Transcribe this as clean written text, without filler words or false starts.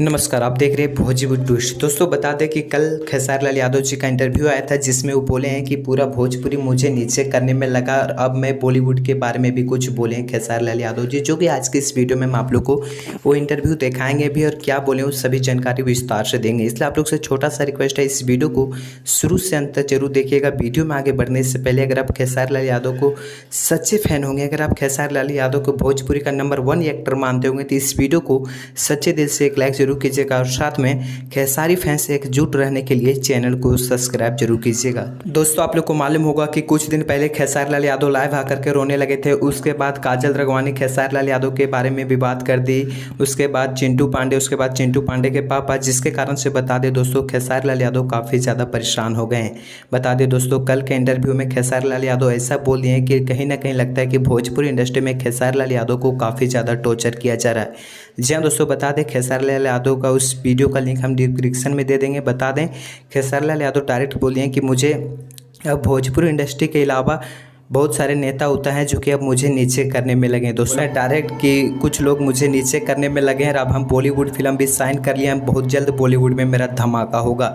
नमस्कार, आप देख रहे हैं भोजपुरी ट्विस्ट। दोस्तों बता दें कि कल खेसारी लाल यादव जी का इंटरव्यू आया था, जिसमें वो बोले हैं कि पूरा भोजपुरी मुझे नीचे करने में लगा और अब मैं बॉलीवुड के बारे में भी कुछ बोले हैं खेसारी लाल यादव जी, जो कि आज के इस वीडियो में हम आप लोग को वो इंटरव्यू दिखाएंगे भी और क्या बोले वो सभी जानकारी विस्तार से देंगे। इसलिए आप लोग से छोटा सा रिक्वेस्ट है, इस वीडियो को शुरू से अंत तक जरूर देखिएगा। वीडियो में आगे बढ़ने से पहले अगर आप खेसारी लाल यादव को सच्चे फैन होंगे, अगर आप खेसारी लाल यादव को भोजपुरी का नंबर 1 एक्टर मानते होंगे, तो इस वीडियो को सच्चे दिल से एक लाइक जरूर कीजिएगा और साथ में खेसारी फैंस से एकजुट रहने के लिए चैनल को सब्सक्राइब जरूर कीजिएगा। दोस्तों आप लोग को मालूम होगा कि कुछ दिन पहले खेसारी लाल यादव लाइव आकर के रोने लगे थे। उसके बाद काजल राघवानी खेसारी लाल यादव के बारे में भी बात कर दी। उसके बाद चिंटू पांडे, उसके बाद चिंटू पांडे के पापा, जिसके कारण से बता दें दोस्तों खेसारी लाल यादव काफ़ी ज़्यादा परेशान हो गए हैं। बता दें दोस्तों कल के इंटरव्यू में खेसारी लाल यादव ऐसा बोल दिए हैं कि कहीं ना कहीं लगता है कि भोजपुरी इंडस्ट्री में खेसारी लाल यादव को काफ़ी ज़्यादा टॉर्चर किया जा रहा है। जी हाँ दोस्तों, बता दें खेसारी लाल यादव का उस वीडियो का लिंक हम डिस्क्रिप्शन में दे देंगे। बता दें खेसारी लाल यादव डायरेक्ट बोले हैं कि मुझे अब भोजपुरी इंडस्ट्री के अलावा बहुत सारे नेता होता है जो कि अब मुझे नीचे करने में लगे हैं। दोस्तों डायरेक्ट कि कुछ लोग मुझे नीचे करने में लगे हैं और अब हम बॉलीवुड फिल्म भी साइन कर लिए हैं, बहुत जल्द बॉलीवुड में मेरा धमाका होगा।